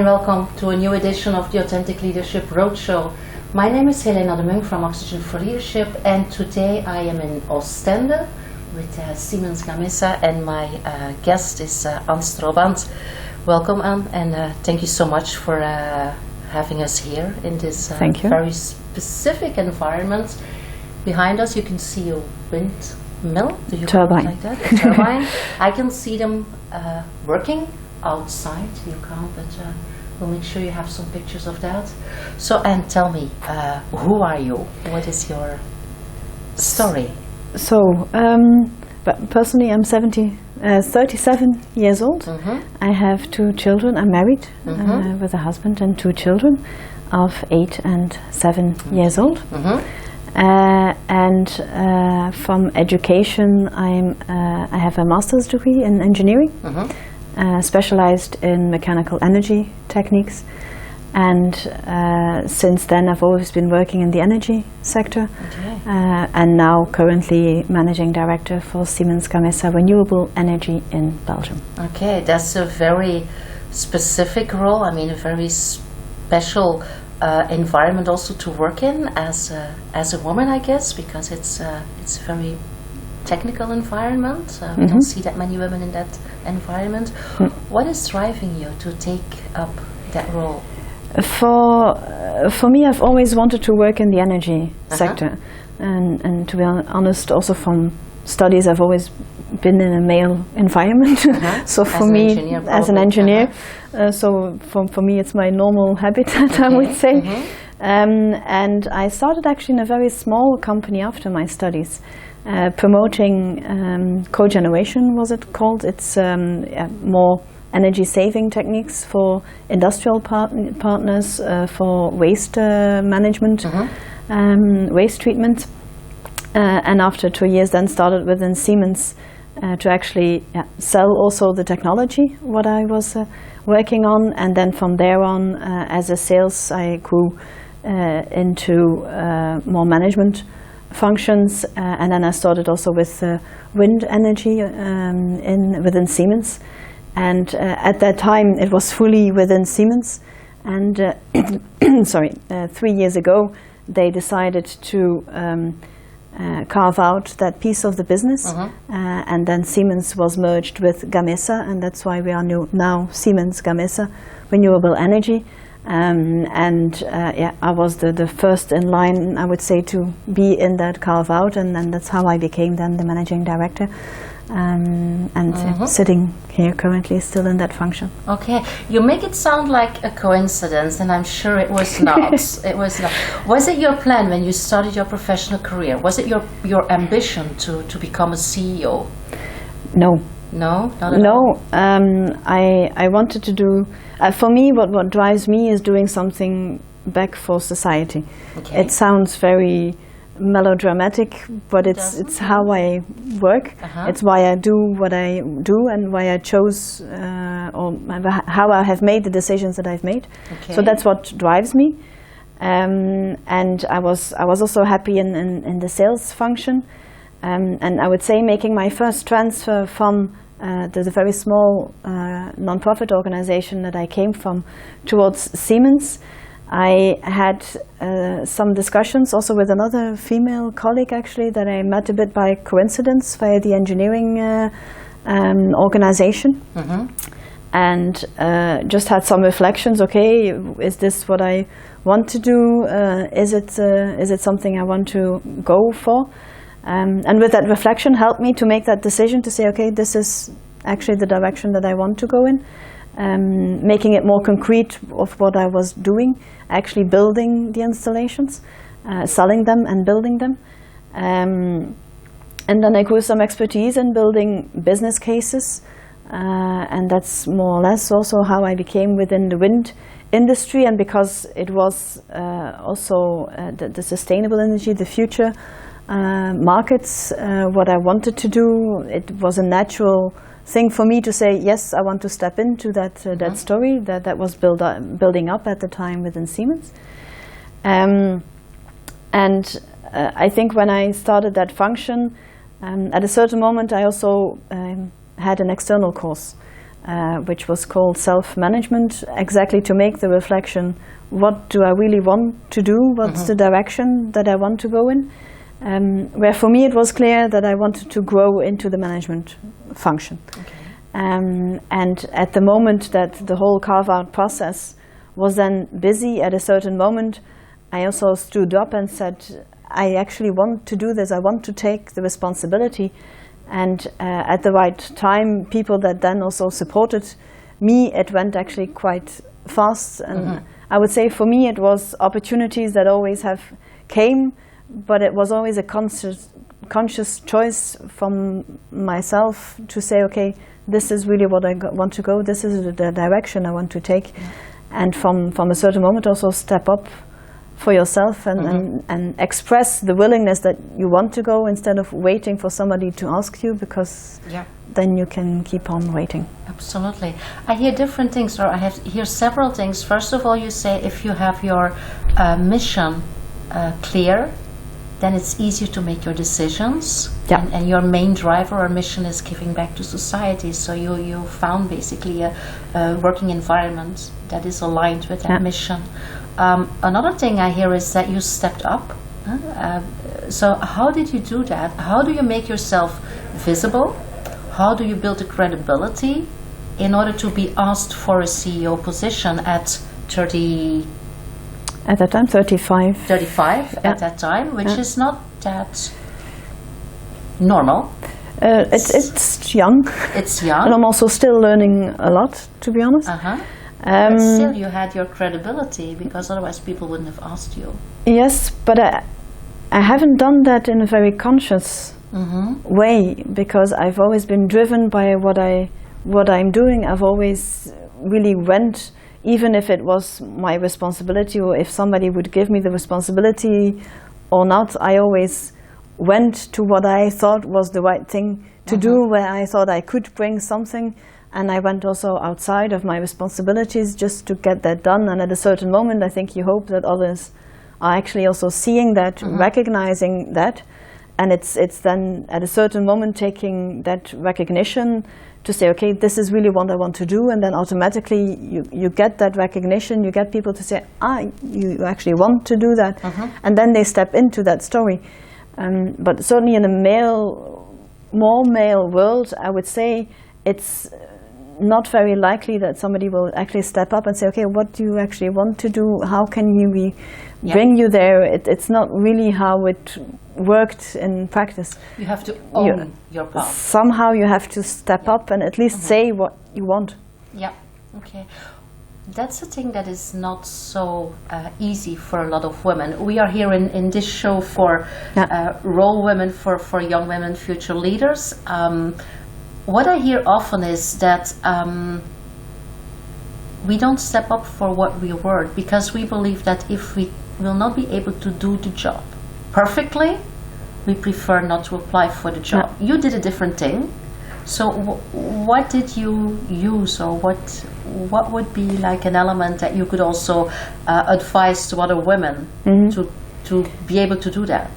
and welcome to a new edition of the Authentic Leadership Roadshow. My name is Helena de Munk from Oxygen for Leadership, and today I am in Ostende with Siemens Gamesa, and my guest is Anne Stroobandt. Welcome, Anne, and thank you so much for having us here in this very specific environment. Behind us you can see a windmill. Do you turbine. Like that? A turbine. I can see them working outside. You can't, but we'll make sure you have some pictures of that. So, Anne, tell me, who are you? What is your story? So, but personally, I'm 37 years old. I have 2 children. I'm married with a husband and 2 children of 8 and 7 years old. And from education, I have a master's degree in engineering, specialized in mechanical energy techniques. And since then, I've always been working in the energy sector, and now currently managing director for Siemens Gamesa Renewable Energy in Belgium. Okay, that's a very specific role. I mean, a very special environment also to work in as a woman, I guess, because it's a very technical environment. We don't see that many women in that environment. What is driving you to take up that role? For me, I've always wanted to work in the energy sector, and to be honest, also from studies, I've always been in a male environment. So for me, as an engineer, so for me, it's my normal habitat, I would say. And I started actually in a very small company after my studies, promoting cogeneration, was it called? It's more energy-saving techniques for industrial partners, for waste management, waste treatment. And after 2 years then started within Siemens to actually sell also the technology, what I was working on. And then from there on, as a sales, I grew into more management functions. And then I started also with wind energy within Siemens. And at that time, it was fully within Siemens. And 3 years ago, they decided to carve out that piece of the business. And then Siemens was merged with Gamesa, and that's why we are now Siemens Gamesa Renewable Energy. I was the first in line, I would say, to be in that carve out, and then that's how I became then the managing director. Sitting here currently still in that function. Okay, you make it sound like a coincidence, and I'm sure it was not. It was not. Was it your plan when you started your professional career? Was it your ambition to become a CEO? No. No, not at all? I wanted to do. For me, what drives me is doing something back for society. Okay. It sounds very melodramatic, but it's how I work. It's why I do what I do, and why I chose or how I have made the decisions that I've made. So that's what drives me. And I was also happy in the sales function, and I would say making my first transfer from the very small non-profit organization that I came from towards Siemens. I had some discussions also with another female colleague, actually, that I met a bit by coincidence via the engineering organization. And just had some reflections. Okay, is this what I want to do? Is it something I want to go for? And with that reflection helped me to make that decision to say, okay, this is actually the direction that I want to go in. Making it more concrete of what I was doing, actually building the installations, selling them and building them. And then I grew some expertise in building business cases, and that's more or less also how I became within the wind industry. And because it was also the sustainable energy, the future markets, what I wanted to do, it was a natural thing for me to say, yes, I want to step into that story that was building up at the time within Siemens. And I think when I started that function, at a certain moment I also had an external course which was called self-management, exactly to make the reflection, what do I really want to do? What's the direction that I want to go in? Where for me it was clear that I wanted to grow into the management function. Okay. And at the moment that the whole carve-out process was then busy, at a certain moment I also stood up and said, I actually want to do this, I want to take the responsibility. And at the right time, people that then also supported me, it went actually quite fast. And I would say for me it was opportunities that always have came, but it was always a conscious choice from myself to say, okay, this is really what I want to go, this is the direction I want to take. And from a certain moment also step up for yourself and express the willingness that you want to go instead of waiting for somebody to ask you, because then you can keep on waiting. Absolutely. I hear different things, or I hear several things. First of all, you say if you have your mission clear, then it's easier to make your decisions. And your main driver or mission is giving back to society. So you found basically a working environment that is aligned with that mission. Another thing I hear is that you stepped up. So how did you do that? How do you make yourself visible? How do you build a credibility in order to be asked for a CEO position at 30? At that time, 35. 35 at that time, which is not that normal. It's young. It's young. And I'm also still learning a lot, to be honest. But still you had your credibility, because otherwise people wouldn't have asked you. Yes, but I haven't done that in a very conscious way, because I've always been driven by what I'm doing. I've always really went, even if it was my responsibility or if somebody would give me the responsibility or not, I always went to what I thought was the right thing to do, where I thought I could bring something. And I went also outside of my responsibilities just to get that done. And at a certain moment, I think you hope that others are actually also seeing that, recognizing that. And it's then at a certain moment taking that recognition to say, okay, this is really what I want to do. And then automatically you get that recognition, you get people to say, you actually want to do that. And then they step into that story. But certainly in a more male world, I would say it's not very likely that somebody will actually step up and say, okay, what do you actually want to do? How can we bring you there? It's not really how it worked in practice. You have to own your path. Somehow you have to step up and at least say what you want. Yeah, okay. That's a thing that is not so easy for a lot of women. We are here in this show for role women, for young women, future leaders. What I hear often is that we don't step up for what we were, because we believe that if we will not be able to do the job perfectly, we prefer not to apply for the job. You did a different thing. So what did you use, or what would be like an element that you could also advise to other women to be able to do that?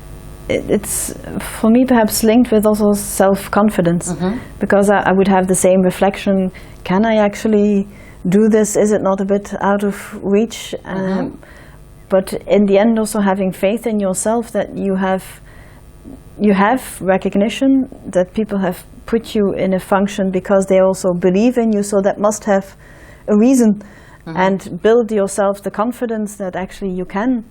It's for me perhaps linked with also self-confidence, because I would have the same reflection, can I actually do this? Is it not a bit out of reach? But in the end also having faith in yourself that you have recognition, that people have put you in a function because they also believe in you, so that must have a reason. And build yourself the confidence that actually you can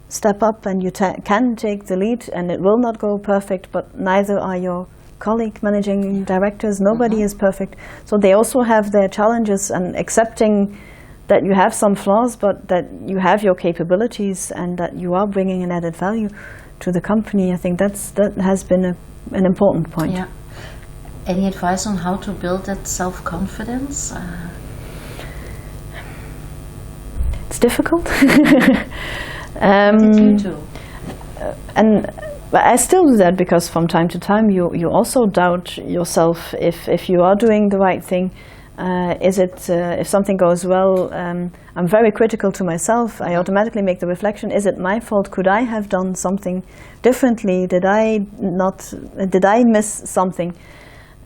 step up and you can take the lead, and it will not go perfect, but neither are your colleague managing directors. Nobody is perfect. So they also have their challenges, and accepting that you have some flaws, but that you have your capabilities and that you are bringing an added value to the company. I think that has been an important point. Yeah. Any advice on how to build that self-confidence? It's difficult. What did you do? And I still do that, because from time to time you also doubt yourself if you are doing the right thing. If something goes well, I'm very critical to myself. I automatically make the reflection, is it my fault? Could I have done something differently? Did I miss something?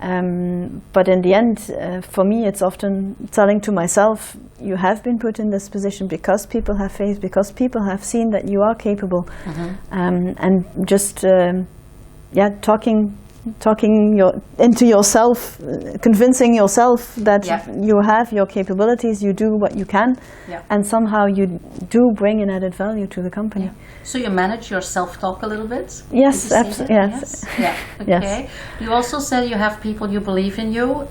But in the end, for me, it's often telling to myself, you have been put in this position because people have faith, because people have seen that you are capable, and just talking into yourself, convincing yourself that you have your capabilities, you do what you can, and somehow you do bring an added value to the company. Yeah. So you manage your self-talk a little bit? Yes, absolutely. Yes. Yeah. Okay. Yes. You also said you have people who believe in you.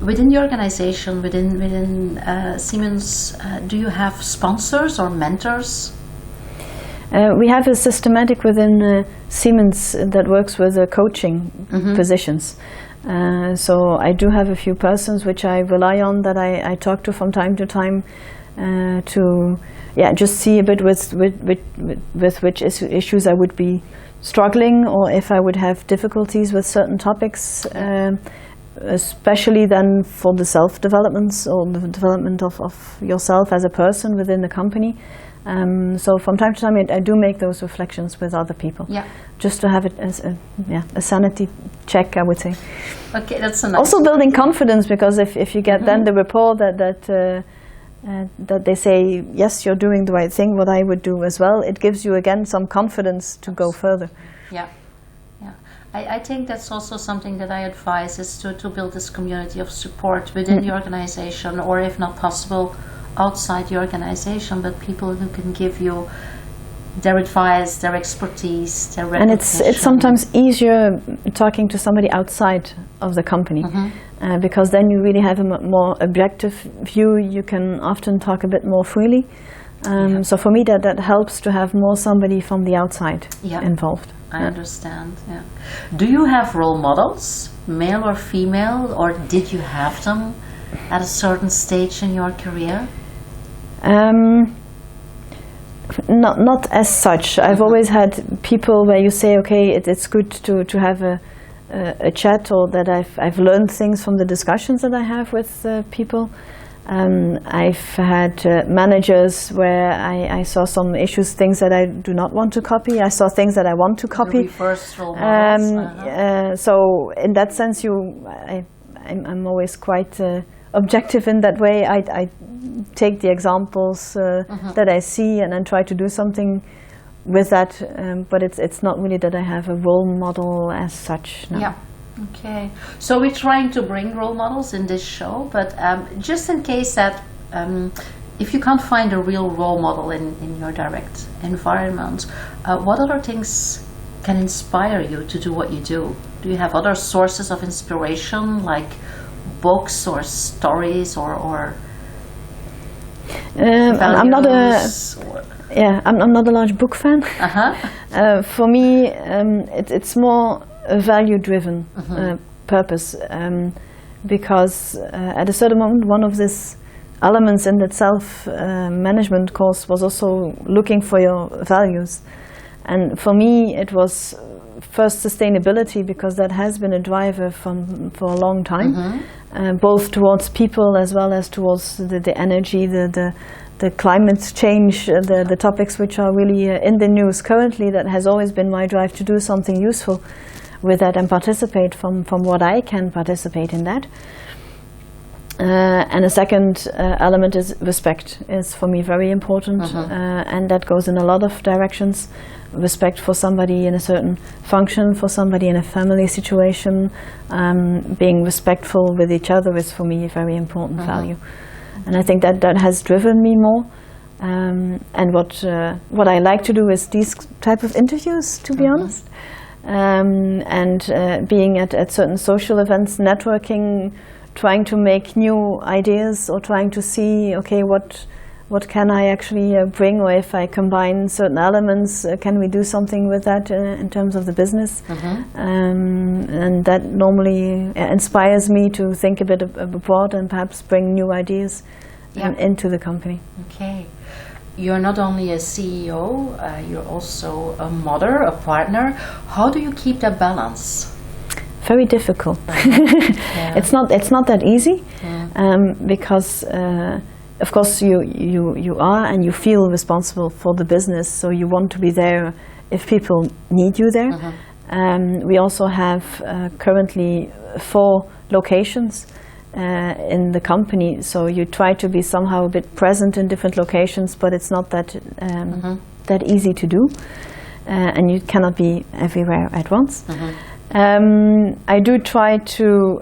Within the organization, within Siemens, do you have sponsors or mentors? We have a systematic within Siemens that works with coaching positions. So I do have a few persons which I rely on, that I talk to from time to time, to just see a bit with which issues I would be struggling, or if I would have difficulties with certain topics, especially then for the self-developments or the development of yourself as a person within the company. So from time to time I do make those reflections with other people, just to have it as a sanity check, I would say. Okay, that's a nice. Also building confidence, because if you get then the rapport that they say, yes, you're doing the right thing, what I would do as well, it gives you again some confidence to go further. Yeah. I think that's also something that I advise, is to build this community of support within the organization, or if not possible, outside the organization, but people who can give you their advice, their expertise, their recognition. And it's sometimes easier talking to somebody outside of the company, because then you really have a more objective view. You can often talk a bit more freely. So for me that helps to have more somebody from the outside involved. I understand. Yeah. Do you have role models, male or female, or did you have them at a certain stage in your career? Not as such. I've always had people where you say, okay, it's good to have a chat, or that I've learned things from the discussions that I have with people. I've had managers where I saw some issues, things that I do not want to copy. I saw things that I want to copy. The reverse role models. So in that sense, I'm always quite objective in that way. I take the examples that I see and then try to do something with that, but it's not really that I have a role model as such. No. Yeah. Okay. So we're trying to bring role models in this show, but just in case that if you can't find a real role model in your direct environment, what other things can inspire you to do what you do? Do you have other sources of inspiration, like books or stories or I'm not a large book fan. For me, it's more a value-driven purpose, because at a certain moment, one of these elements in that self-management course was also looking for your values, and for me it was first sustainability, because that has been a driver for a long time, both towards people as well as towards the energy, the climate change, the topics which are really in the news currently. That has always been my drive, to do something useful with that and participate from what I can participate in that. And a second element is respect, is for me very important, and that goes in a lot of directions. Respect for somebody in a certain function, for somebody in a family situation, being respectful with each other is for me a very important value. And I think that has driven me more. And what I like to do is these type of interviews, to be honest. And being at certain social events, networking, trying to make new ideas, or trying to see, okay, what can I actually bring, or if I combine certain elements, can we do something with that in terms of the business? And that normally inspires me to think a bit abroad and perhaps bring new ideas into the company. Okay. You're not only a CEO, you're also a mother, a partner. How do you keep that balance? Very difficult. It's not that easy, because of course you are and you feel responsible for the business, so you want to be there if people need you there. We also have currently 4 locations in the company, so you try to be somehow a bit present in different locations, but it's not that that easy to do, and you cannot be everywhere at once. I do try to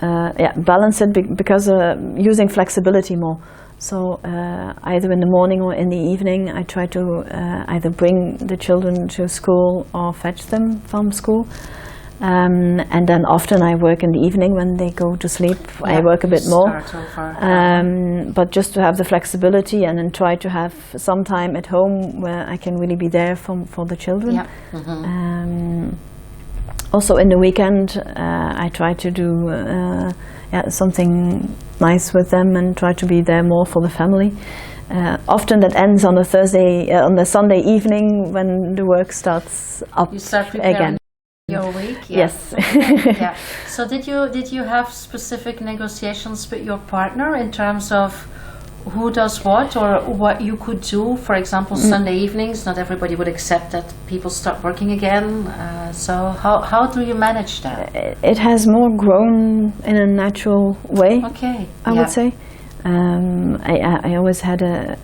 balance it because using flexibility more. So either in the morning or in the evening, I try to either bring the children to school or fetch them from school. And then often I work in the evening when they go to sleep. I work a bit more. But just to have the flexibility and then try to have some time at home where I can really be there for the children. Also in the weekend, I try to do something nice with them and try to be there more for the family. Often that ends on a Sunday evening when the work starts up again. Your week, yes. Yeah. So did you have specific negotiations with your partner in terms of who does what or what you could do? For example, Sunday evenings, not everybody would accept that people start working again. So how do you manage that? It has more grown in a natural way. Okay. I would say. I always had a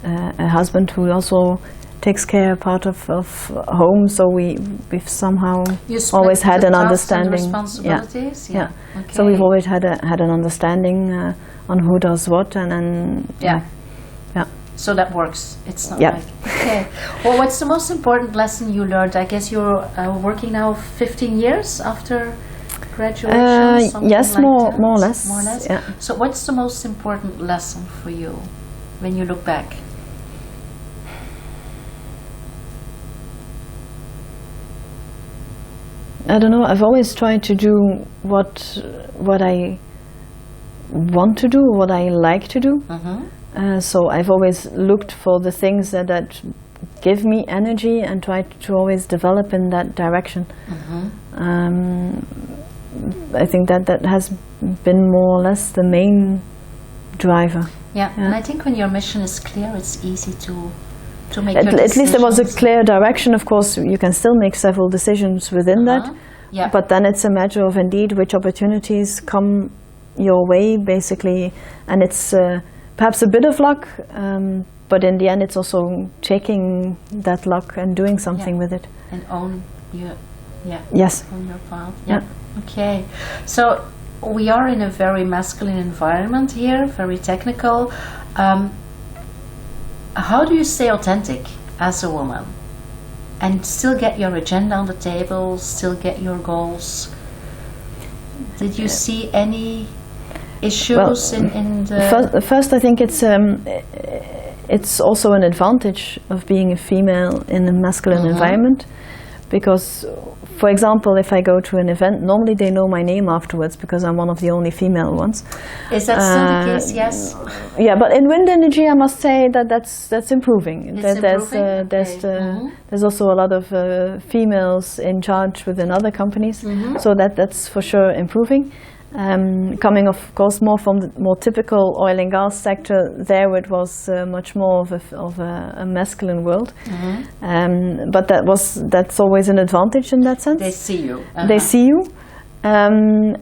husband who also takes care part of home, so we've somehow always had an understanding. Responsibilities? Yeah. Okay. So we've always had an understanding on who does what, and yeah. So that works. It's not like okay. Well, what's the most important lesson you learned? I guess you're working now 15 years after graduation. Yes, like more or less. More or less. Yeah. So what's the most important lesson for you when you look back? I don't know. I've always tried to do what I want to do, what I like to do. So I've always looked for the things that give me energy and tried to always develop in that direction. I think that has been more or less the main driver. Yeah, and I think when your mission is clear, it's easy to make at least there was a clear direction. Of course, you can still make several decisions within that, but then it's a matter of indeed which opportunities come your way, basically, and it's perhaps a bit of luck, but in the end it's also taking that luck and doing something with it. And own your own your path. Okay, so we are in a very masculine environment here, very technical. How do you stay authentic as a woman and still get your agenda on the table, still get your goals? Did you see any issues in the... First, I think it's also an advantage of being a female in a masculine environment, because, for example, if I go to an event, normally they know my name afterwards because I'm one of the only female ones. Is that still the case? Yes. Yeah, but in wind energy, I must say that's improving. There's also a lot of females in charge within other companies, so that's for sure improving. Coming, of course, more from the more typical oil and gas sector, there it was much more of a masculine world. But that's always an advantage in that sense. They see you. They see you, and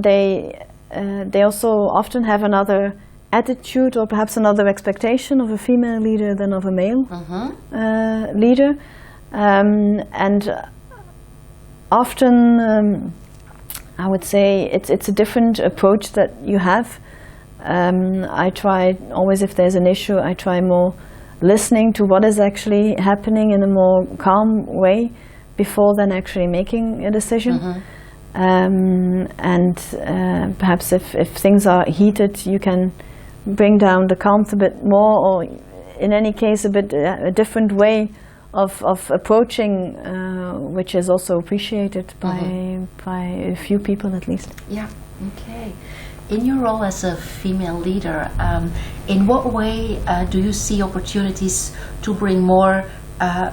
they also often have another attitude or perhaps another expectation of a female leader than of a male leader, and often. I would say it's a different approach that you have. I try always, if there's an issue, I try more listening to what is actually happening in a more calm way before then actually making a decision. And perhaps if things are heated, you can bring down the calm a bit more, or in any case a different way of approaching, which is also appreciated by a few people at least. Yeah. Okay. In your role as a female leader, in what way do you see opportunities to bring more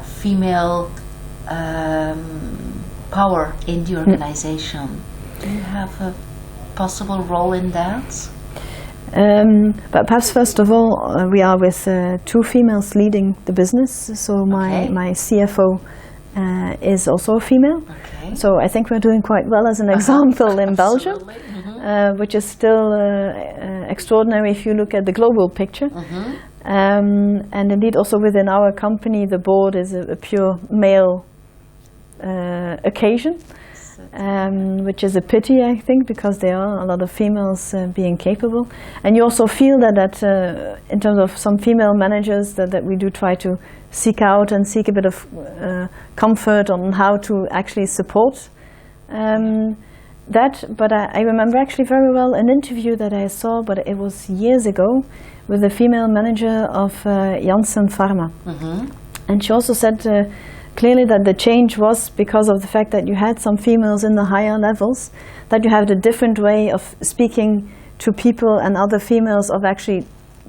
female power in the organization? Do you have a possible role in that? But perhaps first of all, we are with 2 females leading the business. So my CFO is also a female. Okay. So I think we're doing quite well as an example in Belgium, which is still extraordinary if you look at the global picture. And indeed also within our company the board is a pure male occasion, which is a pity, I think, because there are a lot of females being capable. And you also feel that in terms of some female managers that we do try to seek out and seek a bit of comfort on how to actually support that. But I remember actually very well an interview that I saw, but it was years ago, with the female manager of Janssen Pharma. And she also said clearly that the change was because of the fact that you had some females in the higher levels, that you had a different way of speaking to people and other females, of actually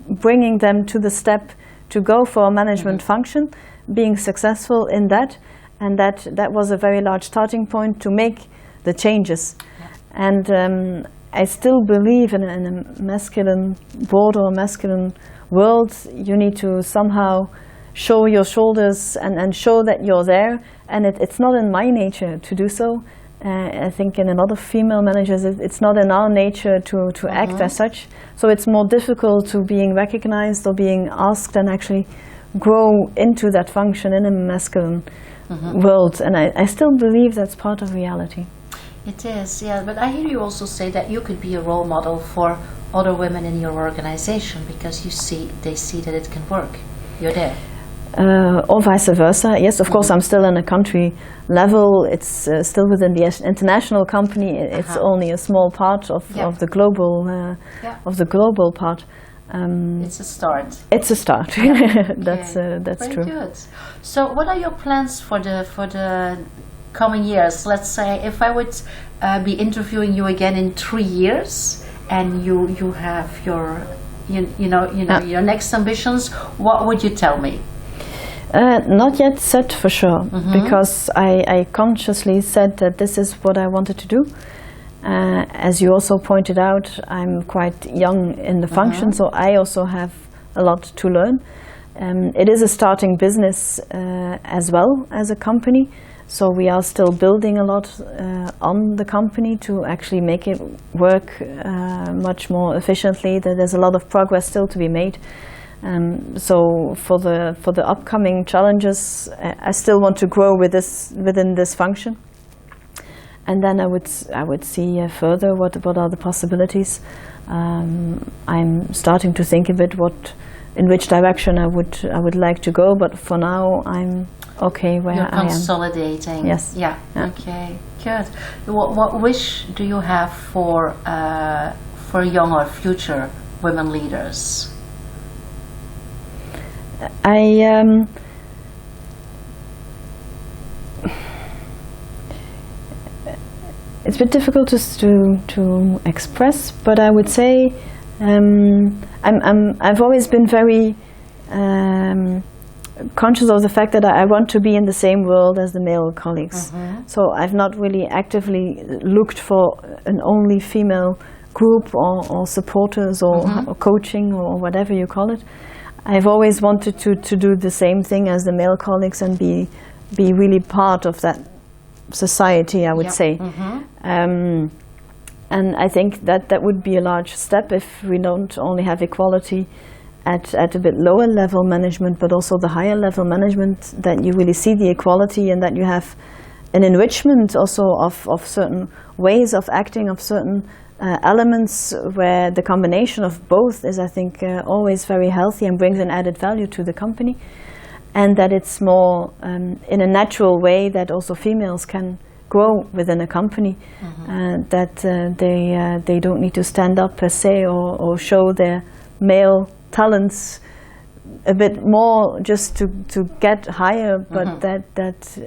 bringing them to the step to go for a management function, being successful in that, and that was a very large starting point to make the changes. And I still believe in a masculine board or a masculine world. You need to somehow show your shoulders and show that you're there, and it's not in my nature to do so. I think in a lot of female managers it's not in our nature to act as such, so it's more difficult to being recognized or being asked and actually grow into that function in a masculine world, and I still believe that's part of reality. It is, yeah, but I hear you also say that you could be a role model for other women in your organization because they see that it can work. You're there. Or vice versa. Yes, of course, I'm still on a country level. It's still within the international company. It's only a small part of the global part. It's a start. It's a start. That's Very true. Good. So, what are your plans for the coming years? Let's say if I would be interviewing you again in 3 years, and you have your your next ambitions, what would you tell me? Not yet set for sure, because I consciously said that this is what I wanted to do. As you also pointed out, I'm quite young in the function, so I also have a lot to learn. It is a starting business as well as a company, so we are still building a lot on the company to actually make it work much more efficiently. There's a lot of progress still to be made. So for the upcoming challenges, I still want to grow within this function, and then I would see further what are the possibilities. I'm starting to think a bit in which direction I would like to go, but for now I'm okay where You're I am. Consolidating. Yes. Yeah. Okay. Good. What wish do you have for young or future women leaders? It's a bit difficult to express, but I would say I've always been very conscious of the fact that I want to be in the same world as the male colleagues. So I've not really actively looked for an only female group or supporters or coaching or whatever you call it. I've always wanted to do the same thing as the male colleagues and be really part of that society, I would say. And I think that would be a large step if we don't only have equality at a bit lower level management, but also the higher level management, that you really see the equality and that you have an enrichment also of certain ways of acting, of certain elements where the combination of both is, I think, always very healthy and brings an added value to the company, and that it's more in a natural way that also females can grow within a company, that they don't need to stand up per se or show their male talents a bit more just to get higher, but that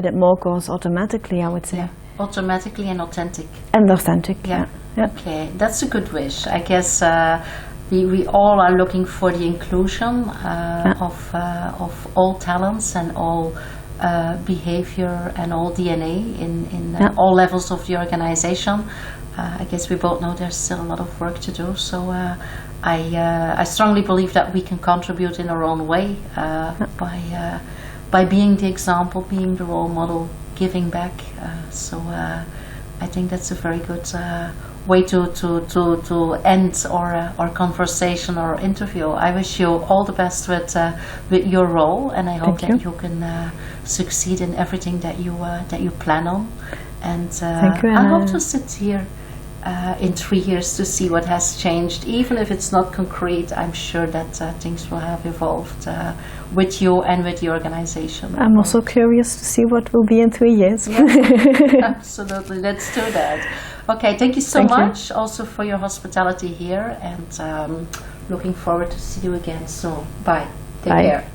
it more goes automatically, I would say. Yeah. Automatically and authentic. And authentic, yeah. Okay, that's a good wish. I guess we all are looking for the inclusion of all talents and all behavior and all DNA in all levels of the organization. I guess we both know there's still a lot of work to do. So I strongly believe that we can contribute in our own way by being the example, being the role model, giving back. So I think that's a very good way to end our conversation or interview. I wish you all the best with your role, and I hope that you can succeed in everything that you plan on. And I hope to sit here in 3 years to see what has changed. Even if it's not concrete, I'm sure that things will have evolved with you and with the organization. I'm also curious to see what will be in 3 years. Yeah, absolutely, let's do that. Okay, thank you so much also for your hospitality here, and looking forward to see you again soon. Bye. Take care.